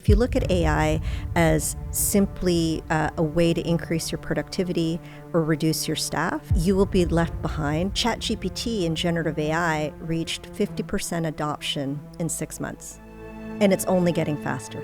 If you look at AI as simply a way to increase your productivity or reduce your staff, you will be left behind. ChatGPT and generative AI reached 50% adoption in 6 months, and it's only getting faster.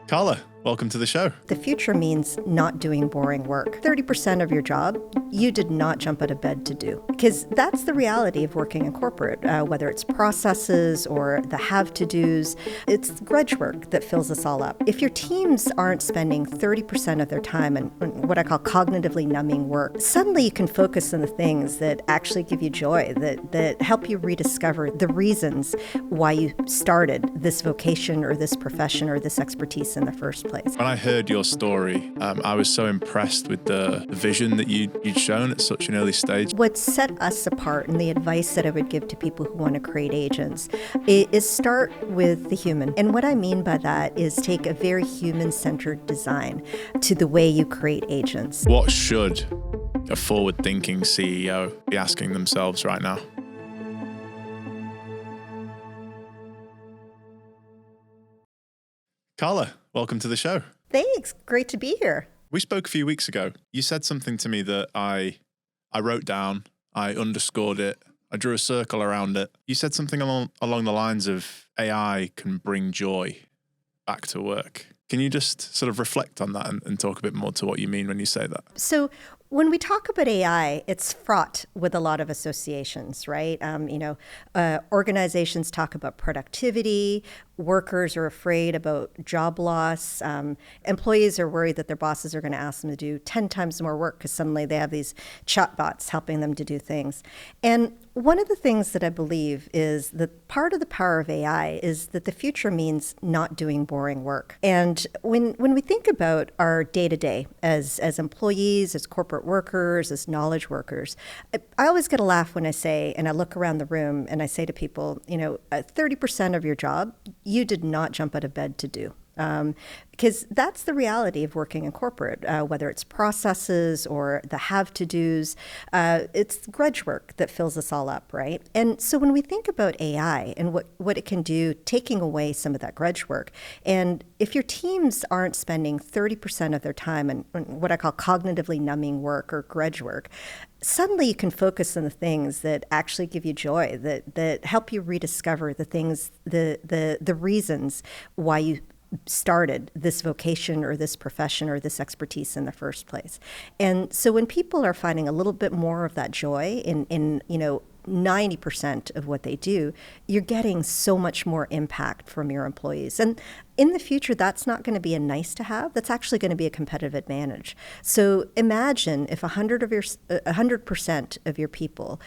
Carla, welcome to the show. The future means not doing boring work. 30% of your job, you did not jump out of bed to do. Because that's the reality of working in corporate, whether it's processes or the have-to-dos, it's grudge work that fills us all up. If your teams aren't spending 30% of their time on what I call cognitively numbing work, suddenly you can focus on the things that actually give you joy, that help you rediscover the reasons why you started this vocation or this profession or this expertise in the first place. When I heard your story, I was so impressed with the vision that you'd shown at such an early stage. What set us apart and the advice that I would give to people who want to create agents is start with the human. And what I mean by that is take a very human-centered design to the way you create agents. What should a forward-thinking CEO be asking themselves right now? Carla, welcome to the show. Thanks. Great to be here. We spoke a few weeks ago. You said something to me that I wrote down, I underscored it, I drew a circle around it. You said something along the lines of AI can bring joy back to work. Can you just sort of reflect on that and talk a bit more to what you mean when you say that? So when we talk about AI, it's fraught with a lot of associations, right? Organizations talk about productivity. Workers are afraid about job loss. Employees are worried that their bosses are going to ask them to do 10 times more work because suddenly they have these chatbots helping them to do things. And one of the things that I believe is that part of the power of AI is that the future means not doing boring work. And when we think about our day-to-day as employees, as corporate workers, as knowledge workers, I always get a laugh when I say, and I look around the room and I say to people, 30% of your job, you did not jump out of bed to do. Because that's the reality of working in corporate, whether it's processes or the have-to-dos, it's grudge work that fills us all up, right? And so when we think about AI and what it can do, taking away some of that grudge work, and if your teams aren't spending 30% of their time on what I call cognitively numbing work or grudge work, suddenly you can focus on the things that actually give you joy, that help you rediscover the things, the reasons why you started this vocation or this profession or this expertise in the first place. And so when people are finding a little bit more of that joy in 90% of what they do, you're getting so much more impact from your employees. And in the future, that's not going to be a nice to have. That's actually going to be a competitive advantage. So imagine if 100% of your people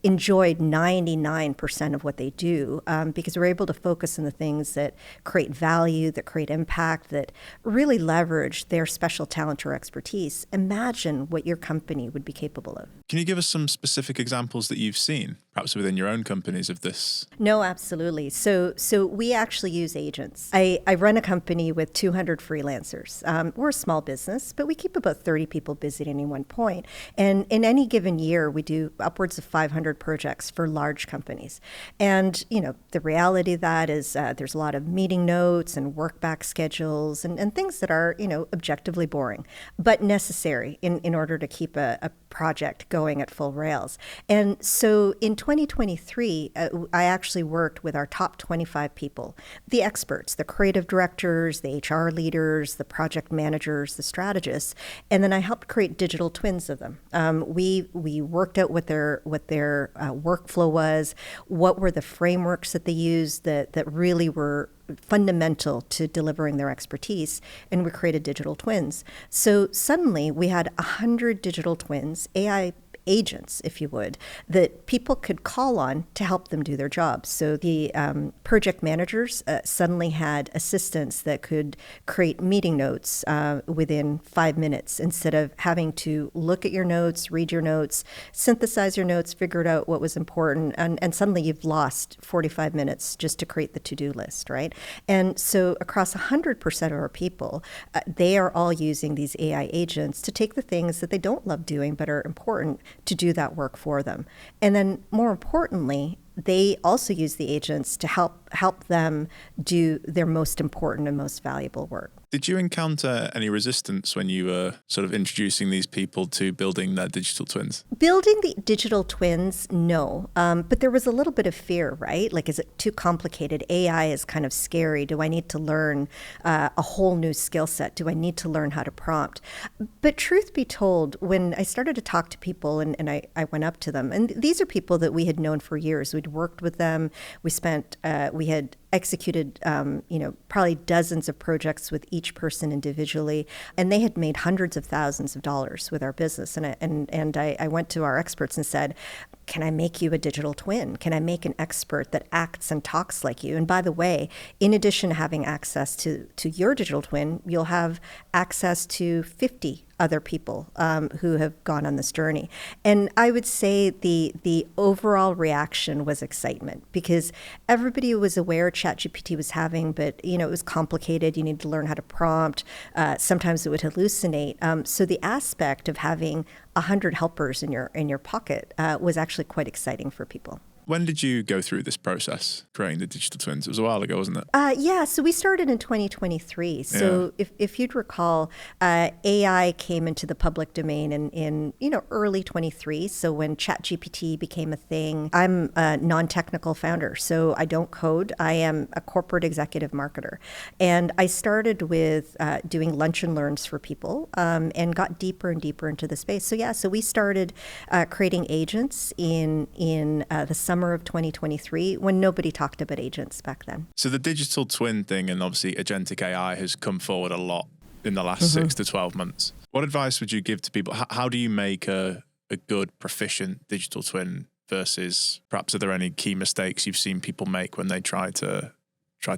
enjoyed 99% of what they do because we're able to focus on the things that create value, that create impact, that really leverage their special talent or expertise. Imagine what your company would be capable of. Can you give us some specific examples that you've seen, perhaps within your own companies, of this? No, absolutely. So we actually use agents. I run a company with 200 freelancers. We're a small business, but we keep about 30 people busy at any one point. And in any given year, we do upwards of 500 projects for large companies. And, the reality of that is there's a lot of meeting notes and work back schedules and things that are, objectively boring, but necessary in order to keep a project going at full rails. And so in 2023, I actually worked with our top 25 people, the experts, the creative directors, the HR leaders, the project managers, the strategists, and then I helped create digital twins of them. We worked out what their workflow was, what were the frameworks that they used that really were fundamental to delivering their expertise, and we created digital twins. So suddenly we had 100 digital twins, AI agents, if you would, that people could call on to help them do their jobs. So the project managers suddenly had assistants that could create meeting notes within 5 minutes instead of having to look at your notes, read your notes, synthesize your notes, figure out what was important, and suddenly you've lost 45 minutes just to create the to-do list, right? And so across 100% of our people, they are all using these AI agents to take the things that they don't love doing but are important to do that work for them. And then more importantly, they also use the agents to help them do their most important and most valuable work. Did you encounter any resistance when you were sort of introducing these people to building their digital twins? Building the digital twins, no. But there was a little bit of fear, right? Like, is it too complicated? AI is kind of scary. Do I need to learn a whole new skill set? Do I need to learn how to prompt? But truth be told, when I started to talk to people and I went up to them, and these are people that we had known for years. We'd worked with them. We had executed, probably dozens of projects with each person individually, and they had made hundreds of thousands of dollars with our business. And I went to our experts and said, can I make you a digital twin? Can I make an expert that acts and talks like you? And by the way, in addition to having access to your digital twin, you'll have access to 50 other people who have gone on this journey. And I would say the overall reaction was excitement, because everybody was aware ChatGPT was having, but it was complicated. You need to learn how to prompt. Sometimes it would hallucinate. So the aspect of having 100 helpers in your pocket was actually quite exciting for people. When did you go through this process, creating the digital twins? It was a while ago, wasn't it? Yeah, so we started in 2023. So if you'd recall, AI came into the public domain in early 23. So when ChatGPT became a thing, I'm a non-technical founder, so I don't code. I am a corporate executive marketer. And I started with doing lunch and learns for people and got deeper and deeper into the space. So we started creating agents in the summer of 2023, when nobody talked about agents back then. So the digital twin thing, and obviously agentic AI, has come forward a lot in the last 6 to 12 months. What advice would you give to people? How do you make a good, proficient digital twin versus, perhaps, are there any key mistakes you've seen people make when they try to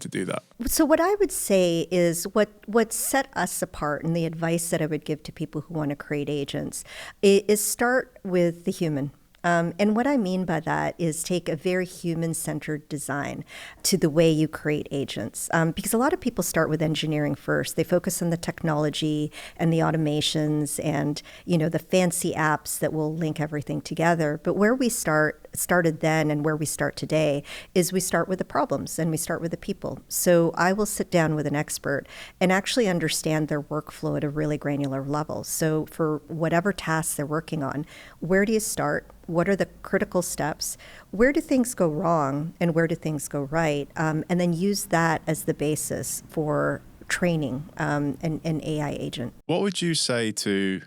do that? So what I would say is what set us apart, and the advice that I would give to people who want to create agents, is start with the human. And what I mean by that is take a very human-centered design to the way you create agents. Because a lot of people start with engineering first. They focus on the technology and the automations and, the fancy apps that will link everything together. But where we started then and where we start today is we start with the problems and we start with the people. So I will sit down with an expert and actually understand their workflow at a really granular level. So for whatever tasks they're working on, where do you start? What are the critical steps? Where do things go wrong and where do things go right? And then use that as the basis for training an AI agent. What would you say to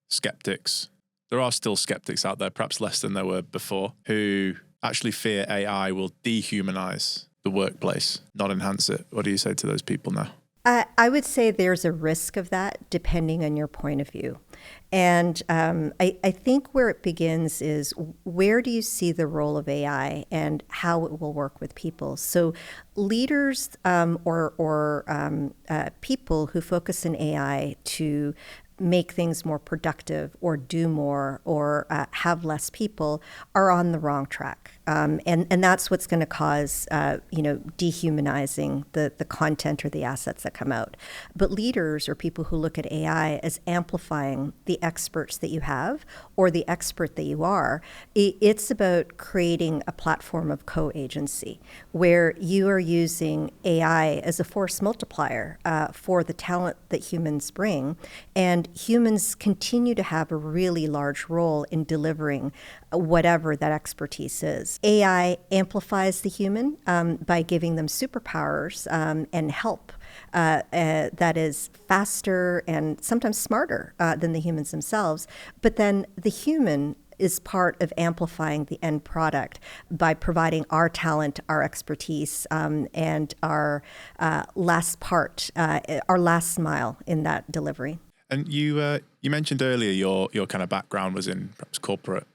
skeptics? There are still skeptics out there, perhaps less than there were before, who actually fear AI will dehumanize the workplace, not enhance it. What do you say to those people now? I would say there's a risk of that depending on your point of view. And I think where it begins is, where do you see the role of AI and how it will work with people? So leaders or people who focus in AI to make things more productive or do more or have less people are on the wrong track. And that's what's going to cause, dehumanizing the content or the assets that come out. But leaders or people who look at AI as amplifying the experts that you have or the expert that you are, it's about creating a platform of co-agency where you are using AI as a force multiplier for the talent that humans bring. And humans continue to have a really large role in delivering whatever that expertise is. AI amplifies the human by giving them superpowers and help that is faster and sometimes smarter than the humans themselves. But then the human is part of amplifying the end product by providing our talent, our expertise, and our last mile in that delivery. And you mentioned earlier your kind of background was in perhaps corporate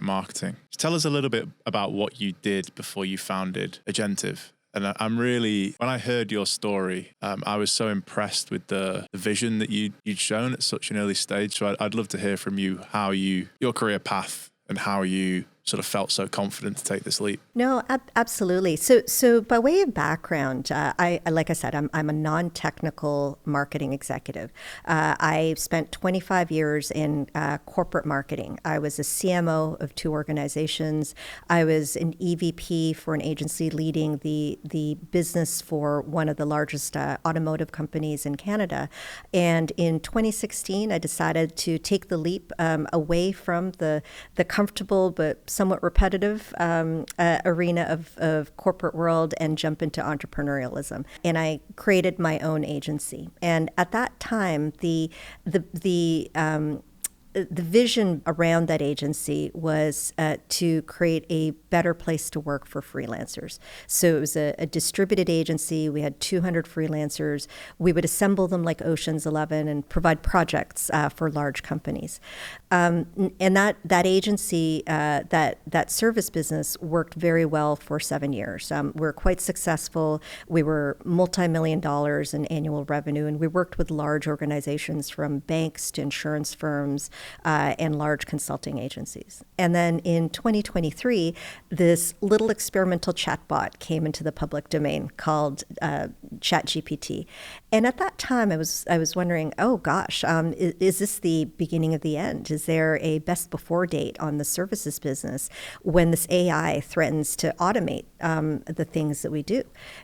marketing. Tell us a little bit about what you did before you founded Agentiiv. And when I heard your story, I was so impressed with the vision that you'd shown at such an early stage. So I'd love to hear from you how your career path and how you sort of felt so confident to take this leap? No, absolutely. So by way of background, like I said, I'm a non-technical marketing executive. I spent 25 years in corporate marketing. I was a CMO of 2 organizations. I was an EVP for an agency leading the business for one of the largest automotive companies in Canada. And in 2016, I decided to take the leap away from the comfortable but somewhat repetitive arena of corporate world and jump into entrepreneurialism. And I created my own agency. And at that time, the vision around that agency was to create a better place to work for freelancers. So it was a distributed agency. We had 200 freelancers. We would assemble them like Ocean's 11 and provide projects for large companies. And that agency, that service business worked very well for 7 years. We were quite successful. We were multi-million dollars in annual revenue, and we worked with large organizations from banks to insurance firms, and large consulting agencies. And then in 2023, this little experimental chatbot came into the public domain called ChatGPT. And at that time, I was wondering, oh gosh, is this the beginning of the end? Is there a best before date on the services business when this AI threatens to automate the things that we do?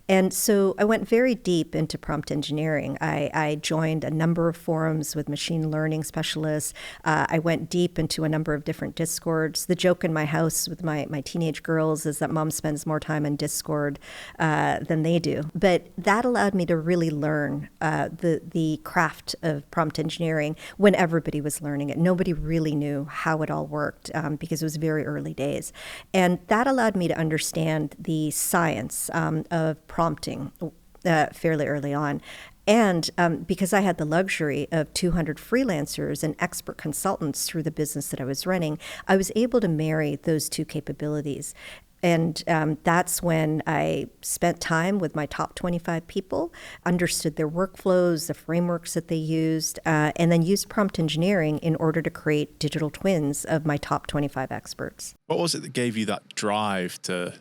And so I went very deep into prompt engineering. I joined a number of forums with machine learning specialists. I went deep into a number of different Discords. The joke in my house with my teenage girls is that mom spends more time in Discord than they do. But that allowed me to really learn the craft of prompt engineering when everybody was learning it. Nobody really knew how it all worked because it was very early days. And that allowed me to understand the science of prompting fairly early on. And because I had the luxury of 200 freelancers and expert consultants through the business that I was running, I was able to marry those 2 capabilities. And that's when I spent time with my top 25 people, understood their workflows, the frameworks that they used, and then used prompt engineering in order to create digital twins of my top 25 experts. What was it that gave you that drive to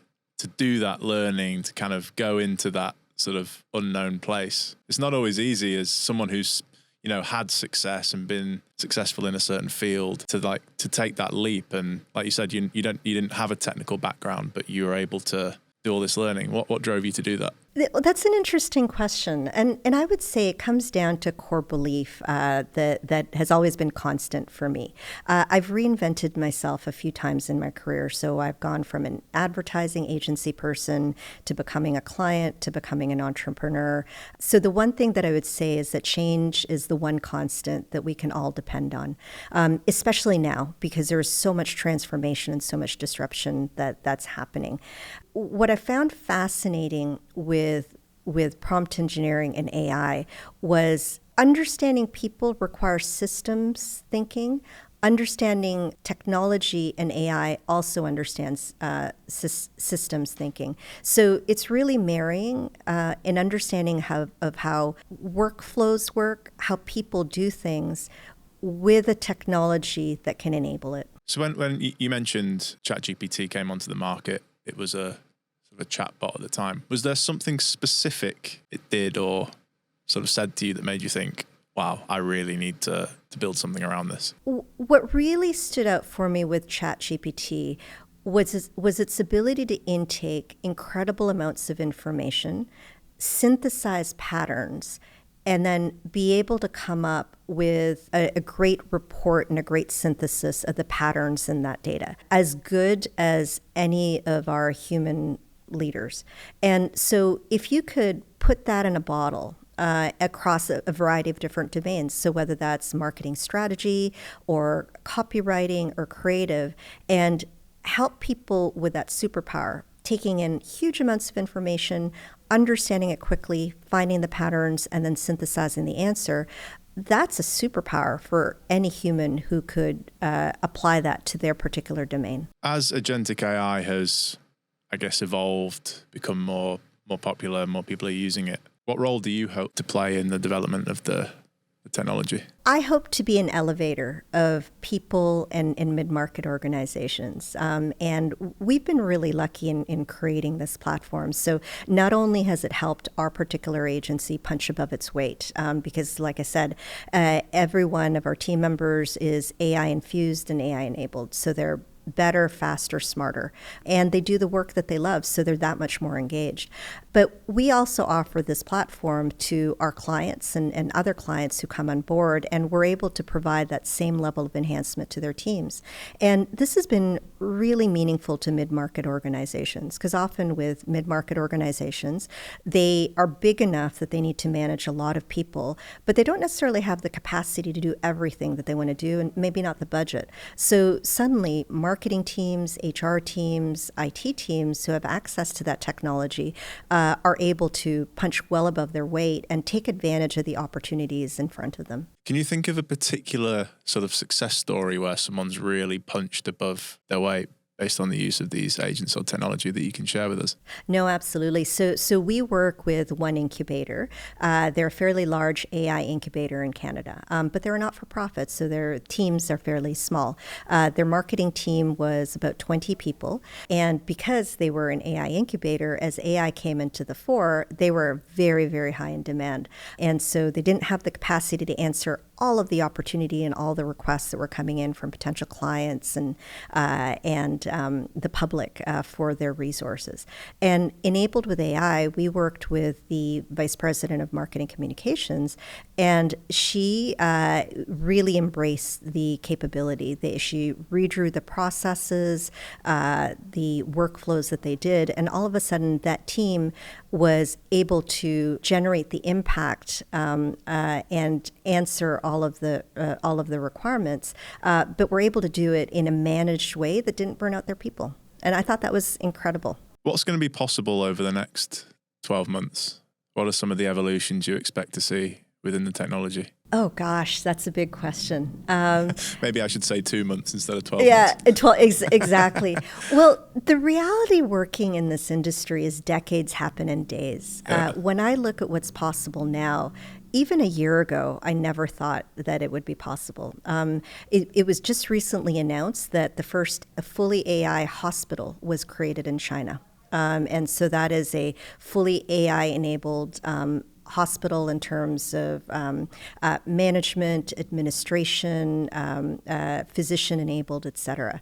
do that learning, to kind of go into that sort of unknown place? It's not always easy as someone who's, had success and been successful in a certain field to take that leap. And like you said, you didn't have a technical background, but you were able to do all this learning. What drove you to do that? Well, that's an interesting question. And I would say it comes down to core belief that has always been constant for me. I've reinvented myself a few times in my career. So I've gone from an advertising agency person to becoming a client to becoming an entrepreneur. So the one thing that I would say is that change is the one constant that we can all depend on, especially now because there is so much transformation and so much disruption that's happening. What I found fascinating with prompt engineering and AI was understanding people requires systems thinking. Understanding technology and AI also understands systems thinking. So it's really marrying an understanding of how workflows work, how people do things with a technology that can enable it. So when you mentioned ChatGPT came onto the market, it was a sort of a chatbot at the time. Was there something specific it did or sort of said to you that made you think, wow, I really need to build something around this? What really stood out for me with ChatGPT was its ability to intake incredible amounts of information, synthesize patterns, and then be able to come up with a great report and a great synthesis of the patterns in that data, as good as any of our human leaders. And so if you could put that in a bottle across a variety of different domains, so whether that's marketing strategy or copywriting or creative, and help people with that superpower, taking in huge amounts of information, understanding it quickly, finding the patterns, and then synthesizing the answer, that's a superpower for any human who could apply that to their particular domain. As agentic AI has, I guess, evolved, become more popular, more people are using it, what role do you hope to play in the development of the the technology? I hope to be an elevator of people and mid-market organizations. And we've been really lucky in creating this platform. So not only has it helped our particular agency punch above its weight, because like I said, every one of our team members is AI infused and AI enabled. So they're better, faster, smarter. And they do the work that they love, so they're that much more engaged. But we also offer this platform to our clients and other clients who come on board, and we're able to provide that same level of enhancement to their teams. And this has been really meaningful to mid-market organizations, because often with mid-market organizations, they are big enough that they need to manage a lot of people, but they don't necessarily have the capacity to do everything that they want to do, and maybe not the budget. So suddenly, marketing teams, HR teams, IT teams who have access to that technology are able to punch well above their weight and take advantage of the opportunities in front of them. Can you think of a particular sort of success story where someone's really punched above their weight based on the use of these agents or technology that you can share with us? No, absolutely. So we work with one incubator. They're a fairly large AI incubator in Canada, but they're a not-for-profit, so their teams are fairly small. Their marketing team was about 20 people, and because they were an AI incubator, as AI came into the fore, they were very, very high in demand. And so they didn't have the capacity to answer all of the opportunity and all the requests that were coming in from potential clients and the public for their resources. And enabled with AI, we worked with the Vice President of Marketing Communications, and she really embraced the capability. She redrew the processes, the workflows that they did, and all of a sudden that team was able to generate the impact and answer all of the requirements, but were able to do it in a managed way that didn't burn out their people. And I thought that was incredible. What's going to be possible over the next 12 months? What are some of the evolutions you expect to see within the technology? Oh gosh, that's a big question. Maybe I should say 2 months instead of 12 yeah, months. Exactly. Well, the reality working in this industry is decades happen in days. When I look at what's possible now, even a year ago, I never thought that it would be possible. It was just recently announced that the first fully AI hospital was created in China. And so that is a fully AI-enabled hospital in terms of management, administration, physician-enabled, et cetera.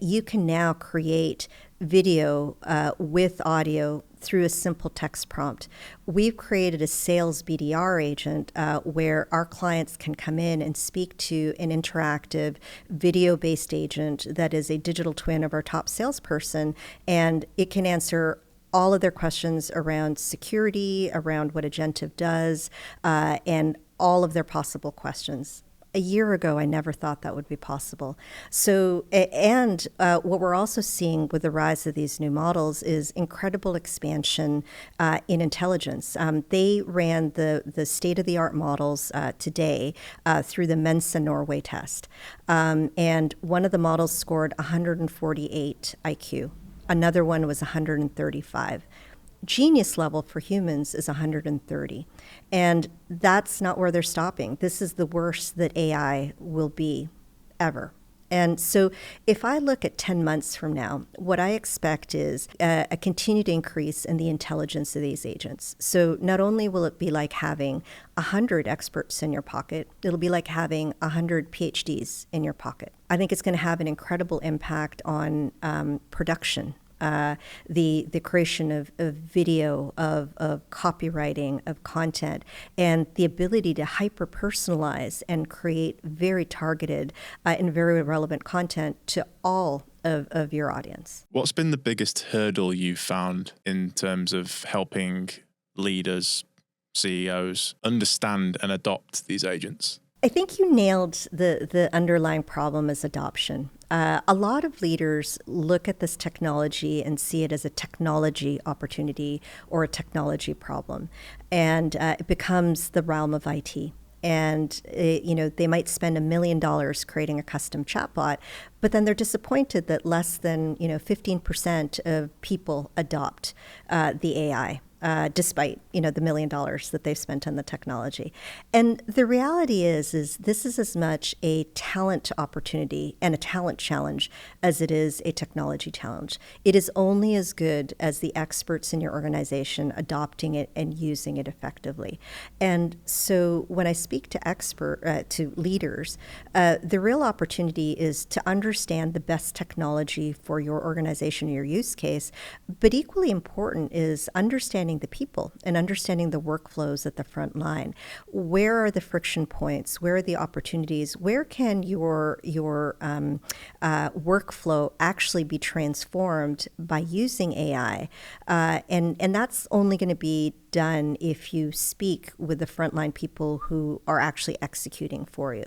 You can now create video with audio through a simple text prompt. We've created a sales BDR agent where our clients can come in and speak to an interactive video-based agent that is a digital twin of our top salesperson, and it can answer all of their questions around security, around what Agentiiv does, and all of their possible questions. A year ago, I never thought that would be possible. So, and what we're also seeing with the rise of these new models is incredible expansion in intelligence. They ran the state-of-the-art models today through the Mensa Norway test. And one of the models scored 148 IQ. Another one was 135. Genius level for humans is 130. And that's not where they're stopping. This is the worst that AI will be ever. And so if I look at 10 months from now, what I expect is a continued increase in the intelligence of these agents. So not only will it be like having 100 experts in your pocket, it'll be like having 100 PhDs in your pocket. I think it's going to have an incredible impact on production. The creation of video, of copywriting, of content, and the ability to hyper-personalize and create very targeted and very relevant content to all of your audience. What's been the biggest hurdle you've found in terms of helping leaders, CEOs, understand and adopt these agents? I think you nailed the underlying problem is adoption. A lot of leaders look at this technology and see it as a technology opportunity or a technology problem, and it becomes the realm of IT. And they might spend $1 million creating a custom chatbot, but then they're disappointed that less than 15% of people adopt the AI. despite the $1 million that they've spent on the technology. And the reality is this is as much a talent opportunity and a talent challenge as it is a technology challenge. It is only as good as the experts in your organization adopting it and using it effectively. And so when I speak to leaders, the real opportunity is to understand the best technology for your organization or your use case. But equally important is understanding the people and understanding the workflows at the front line. Where are the friction points? Where are the opportunities? Where can your workflow actually be transformed by using AI? And that's only going to be done if you speak with the frontline people who are actually executing for you.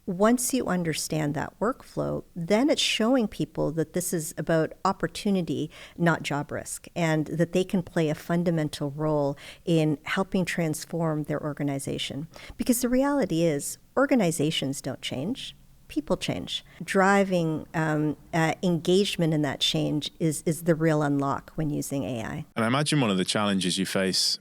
Once you understand that workflow, then it's showing people that this is about opportunity, not job risk, and that they can play a fundamental role in helping transform their organization. Because the reality is, organizations don't change. People change. Driving engagement in that change is the real unlock when using AI. And I imagine one of the challenges you face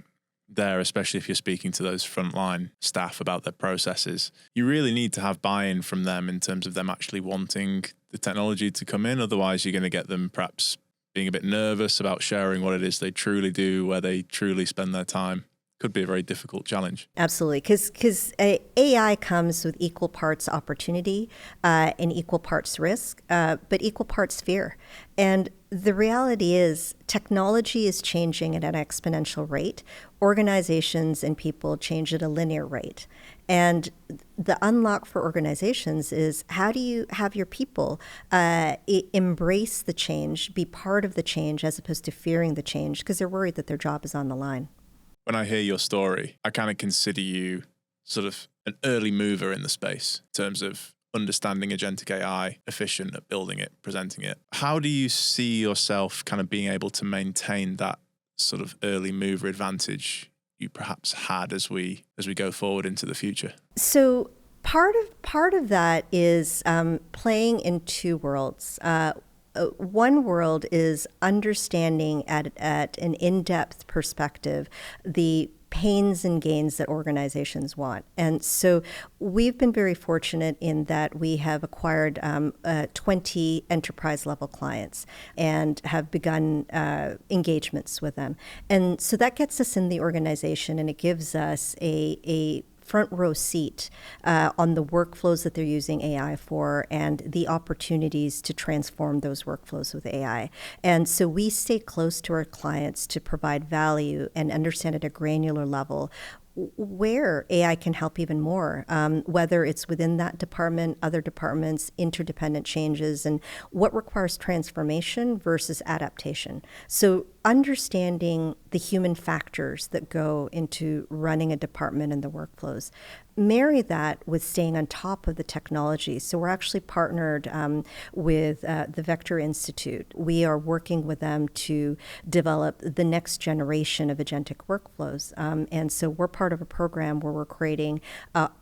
there, especially if you're speaking to those frontline staff about their processes, you really need to have buy-in from them in terms of them actually wanting the technology to come in. Otherwise, you're going to get them perhaps being a bit nervous about sharing what it is they truly do, where they truly spend their time. Could be a very difficult challenge. Absolutely, because AI comes with equal parts opportunity and equal parts risk, but equal parts fear. And the reality is technology is changing at an exponential rate. Organizations and people change at a linear rate. And the unlock for organizations is, how do you have your people embrace the change, be part of the change, as opposed to fearing the change because they're worried that their job is on the line. When I hear your story, I kind of consider you sort of an early mover in the space in terms of understanding agentic AI, efficient at building it, presenting it. How do you see yourself kind of being able to maintain that sort of early mover advantage you perhaps had as we go forward into the future? So part of that is playing in two worlds. One world is understanding at an in-depth perspective the pains and gains that organizations want. And so we've been very fortunate in that we have acquired 20 enterprise level clients and have begun engagements with them. And so that gets us in the organization, and it gives us a front row seat on the workflows that they're using AI for and the opportunities to transform those workflows with AI. And so we stay close to our clients to provide value and understand at a granular level where AI can help even more, whether it's within that department, other departments, interdependent changes, and what requires transformation versus adaptation. So understanding the human factors that go into running a department and the workflows. Marry that with staying on top of the technology. So we're actually partnered with the Vector Institute. We are working with them to develop the next generation of agentic workflows. And so we're part of a program where we're creating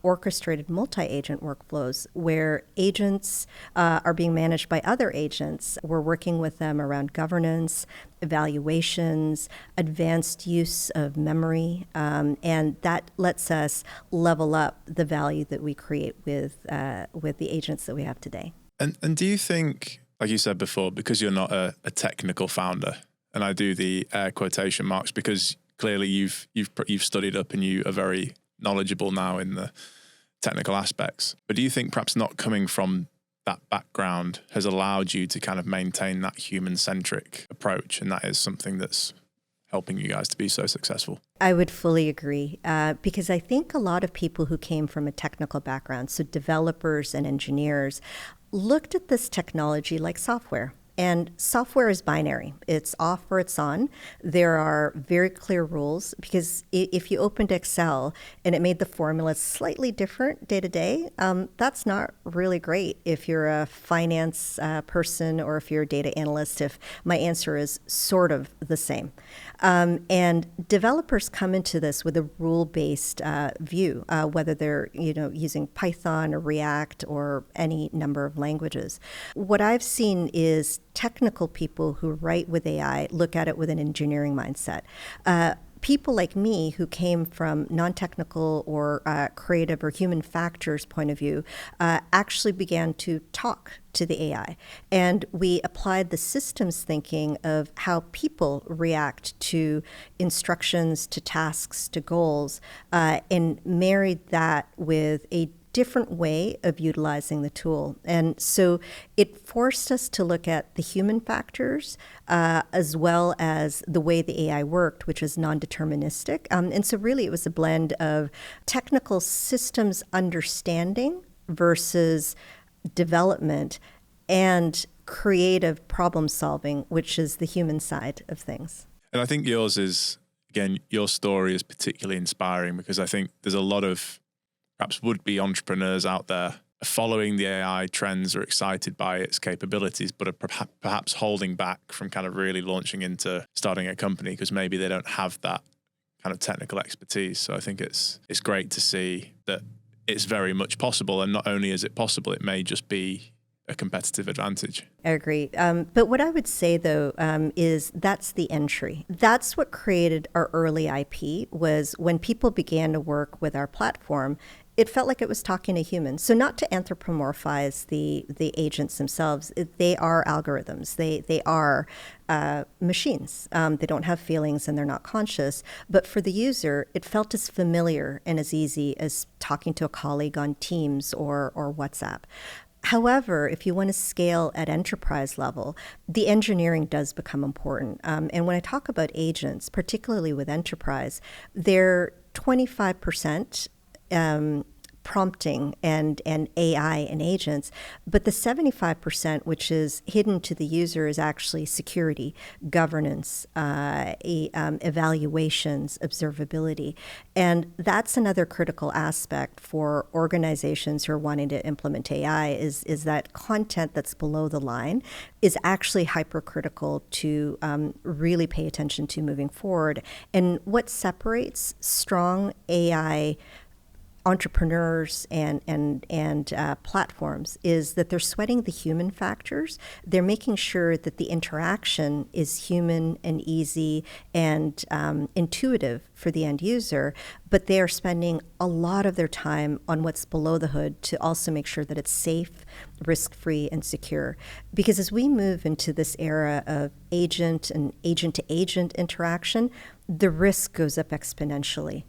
orchestrated multi-agent workflows where agents are being managed by other agents. We're working with them around governance, evaluations, advanced use of memory, and that lets us level up the value that we create with the agents that we have today. And do you think, like you said before, because you're not a technical founder, and I do the air quotation marks because clearly you've studied up and you are very knowledgeable now in the technical aspects, but do you think perhaps not coming from that background has allowed you to kind of maintain that human-centric approach, and that is something that's helping you guys to be so successful? I would fully agree, because I think a lot of people who came from a technical background, so developers and engineers, looked at this technology like software. And software is binary. It's off or it's on. There are very clear rules, because if you opened Excel and it made the formula slightly different day to day, that's not really great if you're a finance person or if you're a data analyst, if my answer is sort of the same. And developers come into this with a rule-based view, whether they're using Python or React or any number of languages. What I've seen is technical people who write with AI look at it with an engineering mindset. people like me who came from non-technical or creative or human factors point of view actually began to talk to the AI. And we applied the systems thinking of how people react to instructions, to tasks, to goals, and married that with a different way of utilizing the tool. And so it forced us to look at the human factors as well as the way the AI worked, which is non-deterministic. And so really it was a blend of technical systems understanding versus development and creative problem solving, which is the human side of things. And I think yours is, again, your story is particularly inspiring because I think there's a lot of perhaps would-be entrepreneurs out there following the AI trends, are excited by its capabilities, but are perhaps holding back from kind of really launching into starting a company because maybe they don't have that kind of technical expertise. So I think it's great to see that it's very much possible. And not only is it possible, it may just be a competitive advantage. I agree. But what I would say, though, is that's the entry. That's what created our early IP was when people began to work with our platform, it felt like it was talking to humans. So not to anthropomorphize the agents themselves, they are algorithms. They are machines. They don't have feelings and they're not conscious. But for the user, it felt as familiar and as easy as talking to a colleague on Teams or WhatsApp. However, if you want to scale at enterprise level, the engineering does become important. And when I talk about agents, particularly with enterprise, they're 25% prompting and AI and agents, but the 75%, which is hidden to the user, is actually security, governance, evaluations, observability. And that's another critical aspect for organizations who are wanting to implement AI is that content that's below the line is actually hypercritical to really pay attention to moving forward. And what separates strong AI entrepreneurs and platforms is that they're sweating the human factors. They're making sure that the interaction is human and easy and intuitive for the end user, but they are spending a lot of their time on what's below the hood to also make sure that it's safe, risk-free, and secure. Because as we move into this era of agent and agent-to-agent interaction, the risk goes up exponentially.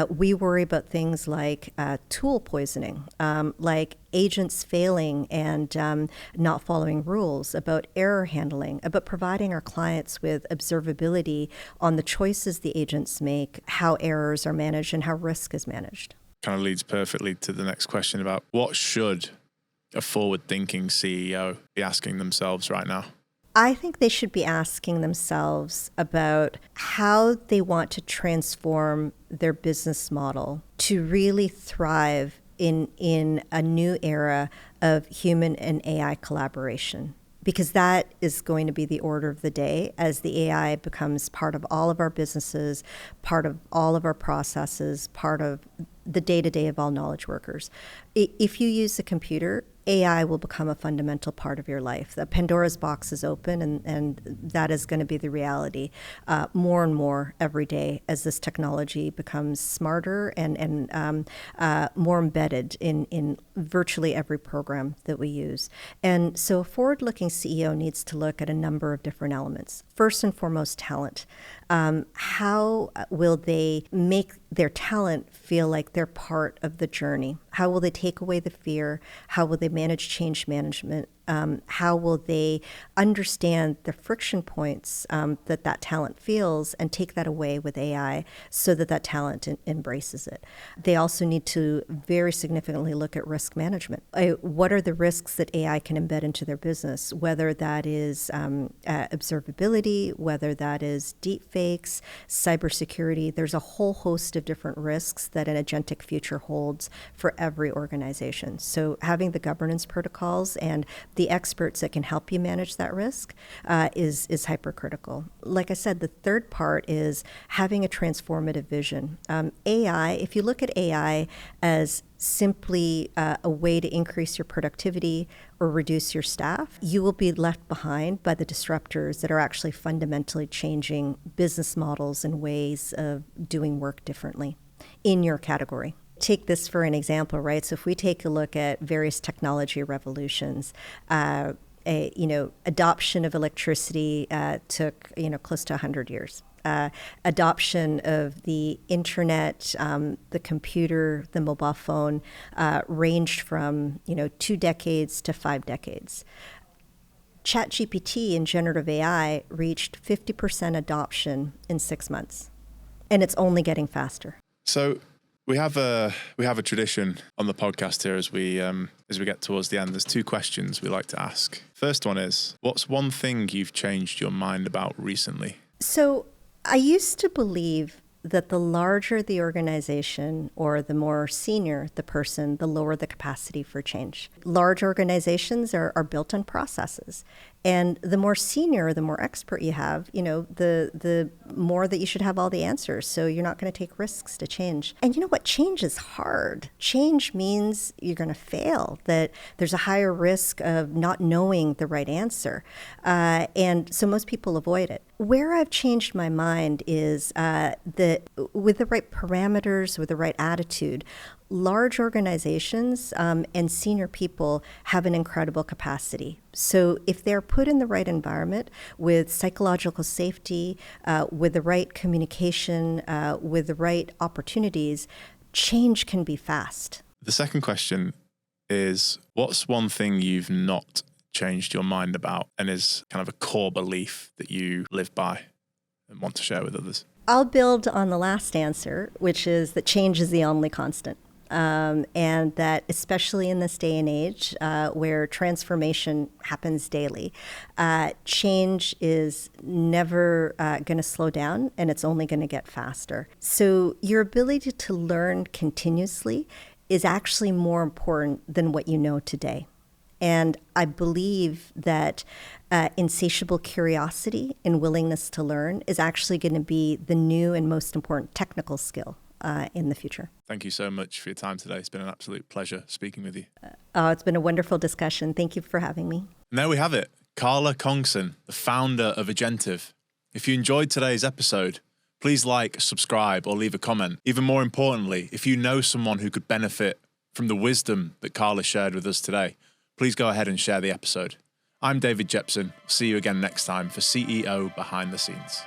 We worry about things like tool poisoning, like agents failing and not following rules, about error handling, about providing our clients with observability on the choices the agents make, how errors are managed, and how risk is managed. Kind of leads perfectly to the next question about what should a forward-thinking CEO be asking themselves right now? I think they should be asking themselves about how they want to transform their business model to really thrive in a new era of human and AI collaboration. Because that is going to be the order of the day as the AI becomes part of all of our businesses, part of all of our processes, part of the day-to-day of all knowledge workers. If you use a computer, AI will become a fundamental part of your life. The Pandora's box is open, and that is going to be the reality more and more every day as this technology becomes smarter and more embedded in virtually every program that we use. And so a forward-looking CEO needs to look at a number of different elements. First and foremost, talent. How will they make their talent feel like they're part of the journey? How will they take away the fear? How will they manage change management? How will they understand the friction points that talent feels and take that away with AI so that talent embraces it? They also need to very significantly look at risk management. What are the risks that AI can embed into their business, whether that is observability, whether that is deepfakes, cybersecurity? There's a whole host of different risks that an agentic future holds for every organization. So having the governance protocols and the experts that can help you manage that risk is hypercritical. Like I said, the third part is having a transformative vision. AI, if you look at AI as simply a way to increase your productivity or reduce your staff, you will be left behind by the disruptors that are actually fundamentally changing business models and ways of doing work differently in your category. Take this for an example, right? So if we take a look at various technology revolutions, adoption of electricity took close to 100 years. Adoption of the internet, the computer, the mobile phone ranged from 2 decades to 5 decades. ChatGPT and generative AI reached 50% adoption in 6 months, and it's only getting faster. So we have a tradition on the podcast here as we get towards the end. There's 2 questions we like to ask. First one is, what's one thing you've changed your mind about recently? So I used to believe that the larger the organization or the more senior the person, the lower the capacity for change. Large organizations are built on processes. And the more senior, the more expert you have, the more that you should have all the answers. So you're not going to take risks to change. And you know what? Change is hard. Change means you're going to fail, that there's a higher risk of not knowing the right answer. And so most people avoid it. Where I've changed my mind is that with the right parameters, with the right attitude, large organizations and senior people have an incredible capacity. So if they're put in the right environment with psychological safety, with the right communication, with the right opportunities, change can be fast. The second question is, what's one thing you've not changed your mind about and is kind of a core belief that you live by and want to share with others? I'll build on the last answer, which is that change is the only constant. And that especially in this day and age where transformation happens daily, change is never going to slow down, and it's only going to get faster. So your ability to learn continuously is actually more important than what you know today. And I believe that insatiable curiosity and willingness to learn is actually going to be the new and most important technical skill in the future. Thank you so much for your time today. It's been an absolute pleasure speaking with you. It's been a wonderful discussion. Thank you for having me. And there we have it. Karla Congson, the founder of Agentiiv. If you enjoyed today's episode, please like, subscribe, or leave a comment. Even more importantly, if you know someone who could benefit from the wisdom that Karla shared with us today, please go ahead and share the episode. I'm David Jepson. See you again next time for CEO Behind the Scenes.